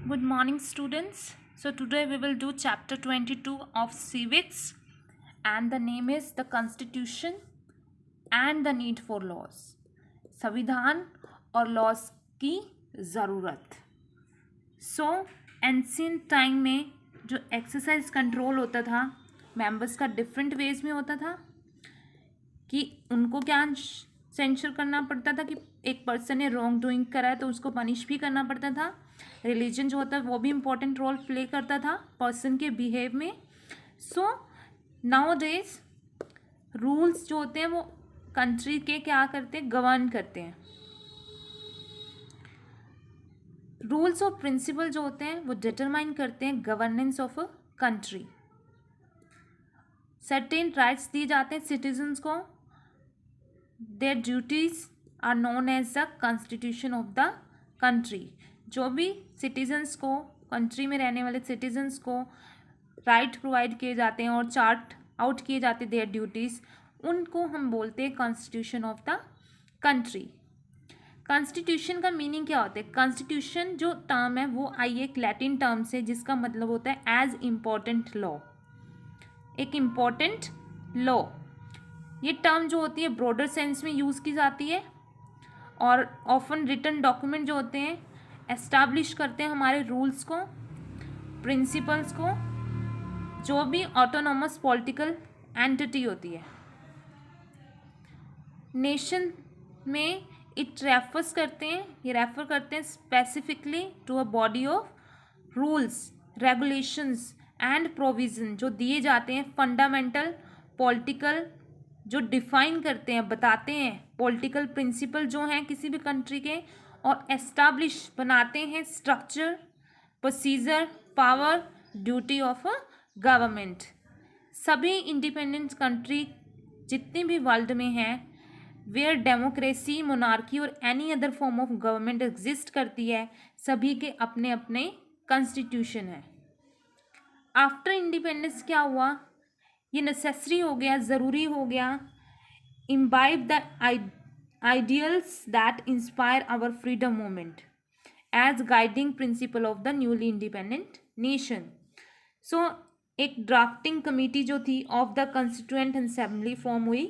Good morning, students. So, today we will do chapter 22 of civics, and the name is the Constitution and the Need for Laws. संविधान और laws की ज़रूरत. सो ancient time में जो exercise control होता था members का different ways में होता था कि उनको क्या सेंसर करना पड़ता था कि एक पर्सन ने रॉन्ग डूइंग करा है तो उसको पनिश भी करना पड़ता था. रिलीजन जो होता है वो भी इम्पोर्टेंट रोल प्ले करता था पर्सन के बिहेव में. सो नाउ डेज रूल्स जो होते हैं वो कंट्री के क्या करते हैं, गवर्न करते हैं. रूल्स और प्रिंसिपल जो होते हैं वो डिटरमाइन करते हैं governance of a country. Certain rights दिए जाते हैं सिटीजन्स को. Their duties are known as the constitution of the country. जो भी सिटीजन्स को, कंट्री में रहने वाले सिटीजन्स को राइट प्रोवाइड किए जाते हैं और चार्ट आउट किए जाते हैं देयर ड्यूटीज़, उनको हम बोलते हैं constitution of the country. Constitution का मीनिंग क्या होता है? कॉन्स्टिट्यूशन जो टर्म है वो आई एक लैटिन टर्म से जिसका मतलब होता है एज इम्पॉर्टेंट लॉ. एक इम्पॉर्टेंट लॉ, ये टर्म जो होती है ब्रॉडर सेंस में यूज़ की जाती है और ऑफन रिटन डॉक्यूमेंट जो होते हैं एस्टैब्लिश करते हैं हमारे रूल्स को, प्रिंसिपल्स को, जो भी ऑटोनोमस पॉलिटिकल एंटिटी होती है. नेशन में इट रेफर्स करते हैं, ये रेफर करते हैं specifically to a body of rules, regulations and provision जो दिए जाते हैं फंडामेंटल पॉलिटिकल, जो डिफाइन करते हैं, बताते हैं पॉलिटिकल प्रिंसिपल जो हैं किसी भी कंट्री के, और एस्टैब्लिश बनाते हैं structure, procedure, power, duty of a government. सभी इंडिपेंडेंट कंट्री जितनी भी वर्ल्ड में हैं वेयर डेमोक्रेसी, मोनार्की और any other form of government exist करती है, सभी के अपने अपने कॉन्स्टिट्यूशन है. आफ्टर इंडिपेंडेंस क्या हुआ? ये नेसेसरी हो गया, ज़रूरी हो गया, imbibe the ideals that inspire our freedom movement as guiding principle of the newly independent nation. So एक ड्राफ्टिंग कमेटी जो थी of the constituent assembly form हुई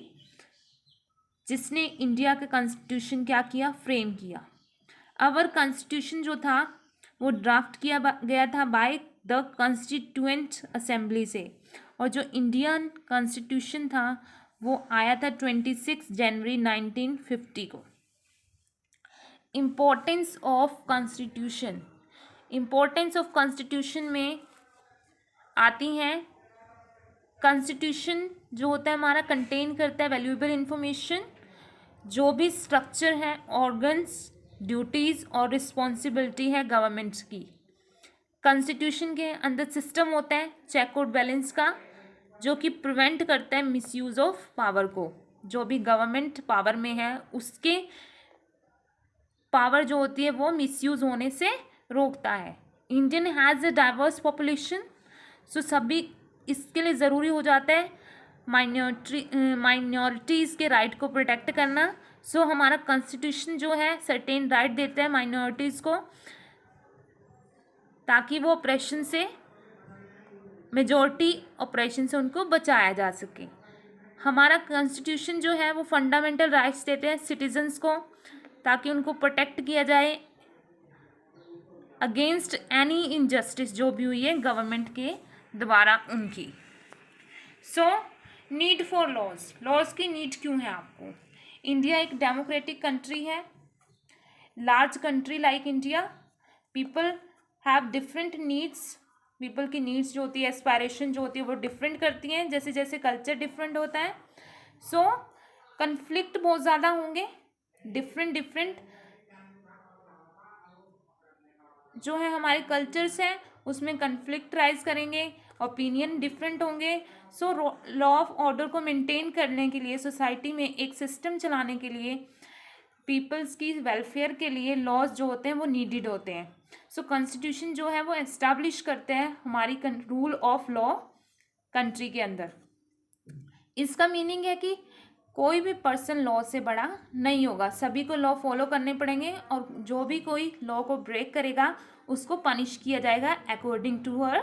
जिसने इंडिया का कॉन्स्टिट्यूशन क्या किया, फ्रेम किया. अवर कॉन्स्टिट्यूशन जो था वो ड्राफ्ट किया गया था बाय द कॉन्स्टिट्यूएंट असेंबली से, और जो इंडियन कॉन्स्टिट्यूशन था वो आया था 26 जनवरी 1950 को. Importance of constitution. Importance of constitution में आती हैं कॉन्स्टिट्यूशन जो होता है हमारा कंटेन करता है वैल्यूएबल इंफॉर्मेशन, जो भी स्ट्रक्चर है, ऑर्गन्स, ड्यूटीज़ और रिस्पॉन्सिबिलिटी है गवर्नमेंट्स की. कॉन्स्टिट्यूशन के अंदर सिस्टम होता है चेक और बैलेंस का जो कि प्रिवेंट करता है मिसयूज़ ऑफ पावर को. जो भी गवर्नमेंट पावर में है उसके पावर जो होती है वो मिसयूज़ होने से रोकता है. Indian has a diverse population, so सभी इसके लिए ज़रूरी हो जाता है माइनॉरिटीज़ के राइट को प्रोटेक्ट करना. सो हमारा कॉन्स्टिट्यूशन जो है सर्टेन राइट देता है माइनॉरिटीज़ को ताकि वो ऑपरेशन से, मेजॉरिटी ऑपरेशन से उनको बचाया जा सके. हमारा कॉन्स्टिट्यूशन जो है वो फंडामेंटल राइट्स देते हैं सिटीजन्स को ताकि उनको प्रोटेक्ट किया जाए अगेंस्ट एनी इनजस्टिस जो भी हुई है गवर्नमेंट के द्वारा उनकी. So need for laws. Laws की नीड क्यों है आपको? इंडिया एक डेमोक्रेटिक कंट्री है, large country like India. People have different needs. People की नीड्स जो होती है, एस्पायरेशन जो होती है वो डिफरेंट करती हैं जैसे जैसे कल्चर डिफरेंट होता है. सो कन्फ्लिक्ट बहुत ज़्यादा होंगे, डिफरेंट जो है हमारे कल्चर्स हैं उसमें कन्फ्लिक्ट राइज करेंगे, ओपिनियन डिफरेंट होंगे. सो लॉ ऑफ ऑर्डर को मेंटेन करने के लिए, सोसाइटी में एक सिस्टम चलाने के लिए, पीपल्स की वेलफेयर के लिए लॉज जो होते हैं वो नीडेड होते हैं. सो कॉन्स्टिट्यूशन जो है वो एस्टैब्लिश करते हैं हमारी रूल ऑफ लॉ कंट्री के अंदर. इसका मीनिंग है कि कोई भी पर्सन लॉ से बड़ा नहीं होगा, सभी को लॉ फॉलो करने पड़ेंगे और जो भी कोई लॉ को ब्रेक करेगा उसको पनिश किया जाएगा अकॉर्डिंग टू हर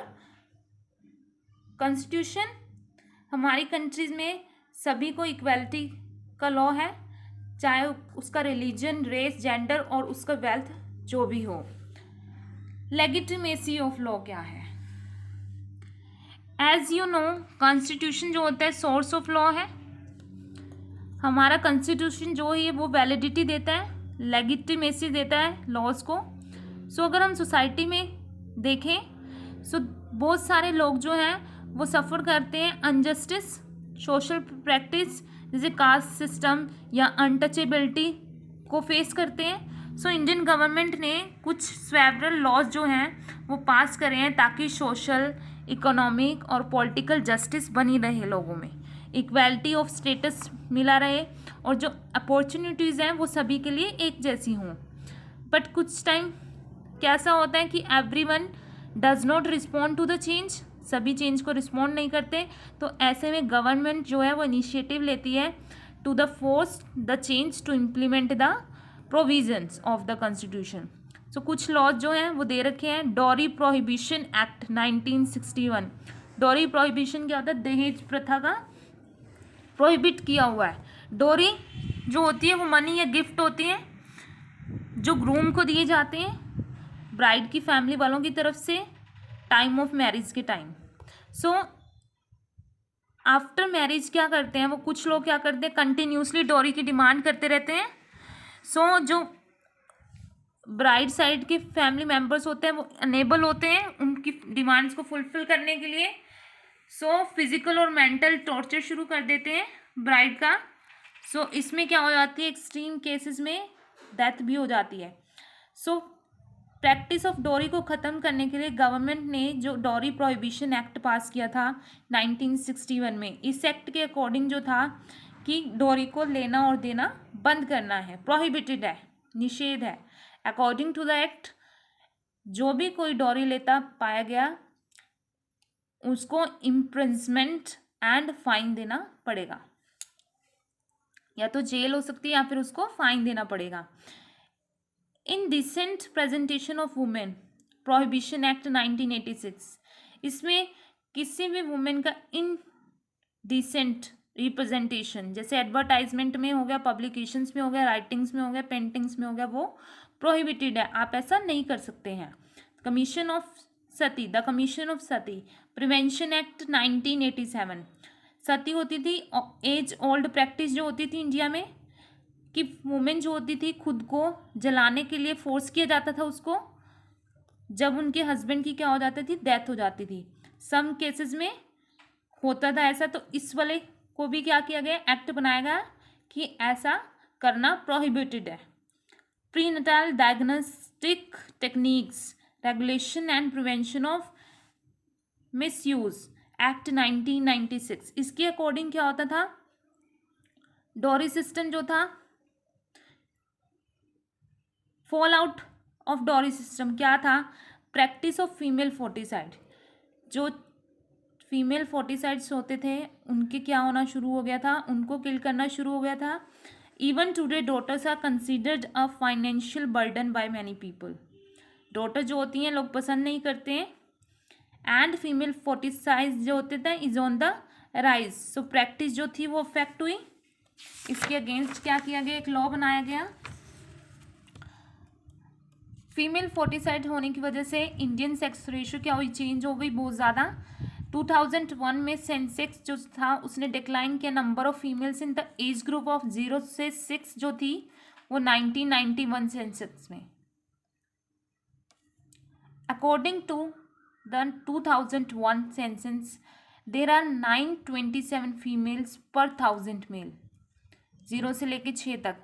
कॉन्स्टिट्यूशन। हमारी कंट्रीज में सभी को इक्वालिटी का लॉ है, चाहे उसका रिलीजन, रेस, जेंडर और उसका वेल्थ जो भी हो। लेजिटिमेसी ऑफ लॉ क्या है? एज यू नो, कॉन्स्टिट्यूशन जो होता है सोर्स ऑफ लॉ है। हमारा कॉन्स्टिट्यूशन जो है वो वैलिडिटी देता है, लेजिटिमेसी देता है लॉज को। सो अगर हम सोसाइटी में देखें सो बहुत सारे लोग जो हैं वो सफ़र करते हैं अनजस्टिस, सोशल प्रैक्टिस जैसे कास्ट सिस्टम या अनटचेबिलिटी को फेस करते हैं। सो इंडियन गवर्नमेंट ने कुछ सेवरल लॉज जो हैं वो पास करे हैं ताकि सोशल, इकोनॉमिक और पॉलिटिकल जस्टिस बनी रहे, लोगों में इक्वालिटी ऑफ स्टेटस मिला रहे और जो अपॉर्चुनिटीज़ हैं वो सभी के लिए एक जैसी हों। बट कुछ टाइम कैसा होता है कि everyone does not respond to the change, सभी चेंज को रिस्पॉन्ड नहीं करते। तो ऐसे में गवर्नमेंट जो है वो इनिशिएटिव लेती है to the force the change to implement the provisions of the constitution. So कुछ लॉज जो हैं वो दे रखे हैं। Dowry prohibition act 1961। Dowry prohibition क्या होता है? दहेज प्रथा का प्रोहिबिट किया हुआ है। डोरी जो होती है वो मनी या गिफ्ट होती है जो ग्रूम को दिए जाते हैं ब्राइड की फैमिली वालों की तरफ से टाइम ऑफ मैरिज के टाइम। सो आफ्टर मैरिज क्या करते हैं वो, कुछ लोग क्या करते हैं कंटिन्यूसली डोरी की डिमांड करते रहते हैं। सो जो ब्राइड साइड के फैमिली मेम्बर्स होते हैं वो अनेबल होते हैं उनकी डिमांड्स को फुलफिल करने के लिए। सो फिजिकल और मेंटल टॉर्चर शुरू कर देते हैं ब्राइड का। सो इसमें क्या हो जाती है, एक्सट्रीम केसेस में डेथ भी हो जाती है। सो प्रैक्टिस ऑफ डोरी को ख़त्म करने के लिए गवर्नमेंट ने जो डोरी प्रोहिबिशन एक्ट पास किया था 1961 में, इस एक्ट के अकॉर्डिंग जो था कि डोरी को लेना और देना बंद करना है, प्रोहिबिटेड है, निषेध है। अकॉर्डिंग टू द एक्ट जो भी कोई डोरी लेता पाया गया उसको इम्प्रिजनमेंट एंड फाइन देना पड़ेगा, या तो जेल हो सकती है या फिर उसको फाइन देना पड़ेगा। Indecent presentation of women prohibition act 1986, इसमें किसी भी वुमेन का इनडिसेंट रिप्रेजेंटेशन जैसे एडवर्टाइजमेंट में हो गया, पब्लिकेशंस में हो गया, राइटिंग्स में हो गया, पेंटिंग्स में हो गया, वो प्रोहिबिटेड है, आप ऐसा नहीं कर सकते हैं। Commission of Sati, the commission of Sati prevention act 1987, सती होती थी एज ओल्ड प्रैक्टिस जो होती थी इंडिया में कि वुमेन जो होती थी खुद को जलाने के लिए फोर्स किया जाता था उसको, जब उनके हस्बैंड की क्या हो जाती थी, डेथ हो जाती थी। सम केसेस में होता था ऐसा, तो इस वाले को भी क्या किया गया, एक्ट बनाया गया कि ऐसा करना प्रोहिबिटेड है। Prenatal diagnostic techniques regulation and prevention of misuse act 1996, इसके अकॉर्डिंग क्या होता था, डोरी सिस्टम जो था, फॉल आउट ऑफ डोरी सिस्टम क्या था, प्रैक्टिस ऑफ फीमेल फोर्टिसाइड, जो फीमेल फोर्टिसाइड्स होते थे उनके क्या होना शुरू हो गया था, उनको किल करना शुरू हो गया था। Even today daughters are considered a financial burden by many people, daughter जो होती हैं लोग पसंद नहीं करते हैं। एंड फीमेल फोर्टिसाइड जो होते थे is on the rise, so practice जो थी वो अफेक्ट हुई। इसके अगेंस्ट क्या किया गया, एक लॉ बनाया गया। फीमेल फोर्टिसाइड होने की वजह से इंडियन सेक्स रेशियो क्या हुई, चेंज हो गई बहुत ज़्यादा। 2001 में सेंसेक्स जो था उसने डिक्लाइन किया, number of females in the age group of 0 से 6 जो थी वो 1991 सेंसेक्स में। According to the 2001 census there are 927 females पर 1000 मेल, 0 से लेके 6 तक,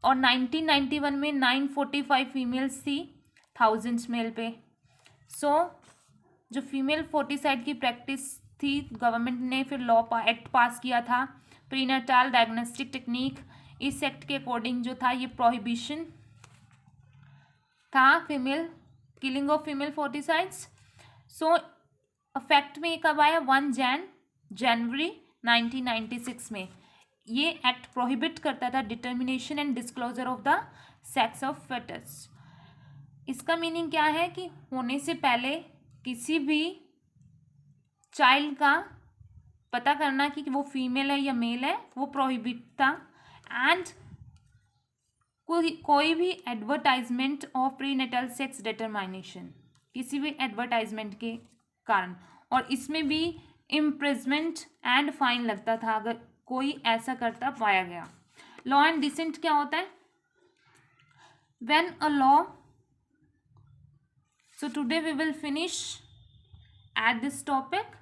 और 1991 में 945 फीमेल्स थी 1000 मेल पे। सो जो फीमेल फोर्टिसाइड की प्रैक्टिस थी, गवर्नमेंट ने फिर लॉ एक्ट पास किया था, प्रीनेटाल डायग्नोस्टिक टेक्निक, इस एक्ट के अकॉर्डिंग जो था ये प्रोहिबिशन था female killing of female foeticides. So affect में कब आया, 1 जनवरी 1996 में। ये एक्ट प्रोहिबिट करता था determination and disclosure of the sex of foetus. इसका मीनिंग क्या है कि होने से पहले किसी भी चाइल्ड का पता करना कि वो फीमेल है या मेल है वो प्रोहिबिट था। एंड कोई भी एडवर्टाइजमेंट ऑफ प्रीनेटल सेक्स डिटरमाइनेशन, किसी भी एडवर्टाइजमेंट के कारण, और इसमें भी इम्प्रिजमेंट एंड फाइन लगता था अगर कोई ऐसा करता पाया गया। लॉ एंड डिसेंट क्या होता है? When a law, so today we will finish at this topic.